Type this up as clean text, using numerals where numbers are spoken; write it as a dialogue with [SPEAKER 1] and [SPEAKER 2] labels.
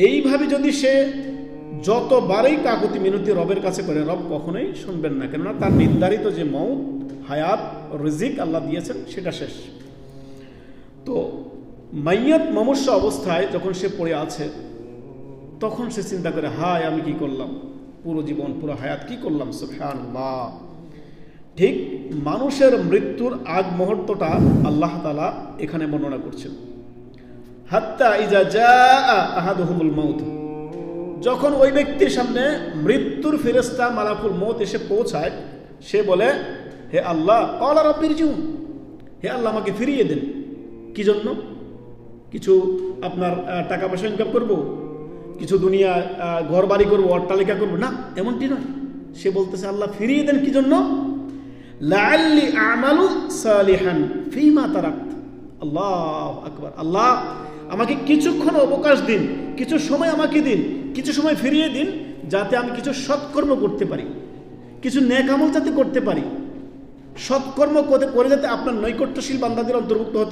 [SPEAKER 1] এইভাবে যদি সে যতবারই কাকুতি মিনতি রবের কাছে করে, রব কখনোই শুনবেন না, কেননা তার নির্ধারিত যে মউত, হায়াত, রিজিক আল্লাহ দিয়েছেন সেটা শেষ। তো মাইয়াত মমস্য অবস্থায় যখন সে পড়ে আছে, তখন সে চিন্তা করে, হায় আমি কি করলাম, পুরো জীবন পুরো হায়াত কি করলাম, সুবহানাল্লাহ। ঠিক মানুষের মৃত্যুর আগ মুহূর্তটা আল্লাহ তাআলা এখানে বর্ণনা করছেন। হাত্তা ইজা জাআ আহাদুহুমুল মাউত, যখন ওই ব্যক্তির সামনে মৃত্যুর ফেরেশতা মালাকুল মউত এসে পৌঁছায়, সে বলে, হে আল্লাহ, ক্বালা রাব্বিরজিউন, হে আল্লাহ আমাকে ফিরিয়ে দেন। কি জন্য? কিছু আপনার টাকা পয়সা ইনকাম করব, কিছু দুনিয়া ঘর বাড়ি করবো, অট্টালিকা করবো, না, এমনটি নয়। সে বলতেছে, আল্লাহ ফিরিয়ে দেন কি জন্য? লাআল্লি আমালু সালিহান ফীমা তারাকত। আল্লাহু আকবার। আল্লাহ আমাকে কিছুক্ষণ অবকাশ দিন, কিছু সময় আমাকে দিন, কিছু সময় ফিরিয়ে দিন, যাতে আমি কিছু সৎকর্ম করতে পারি, কিছু নেক আমল যাতে করতে পারি, সৎকর্ম করে যাতে আপনার নৈকট্যশীল বান্দাদের অন্তর্ভুক্ত হতে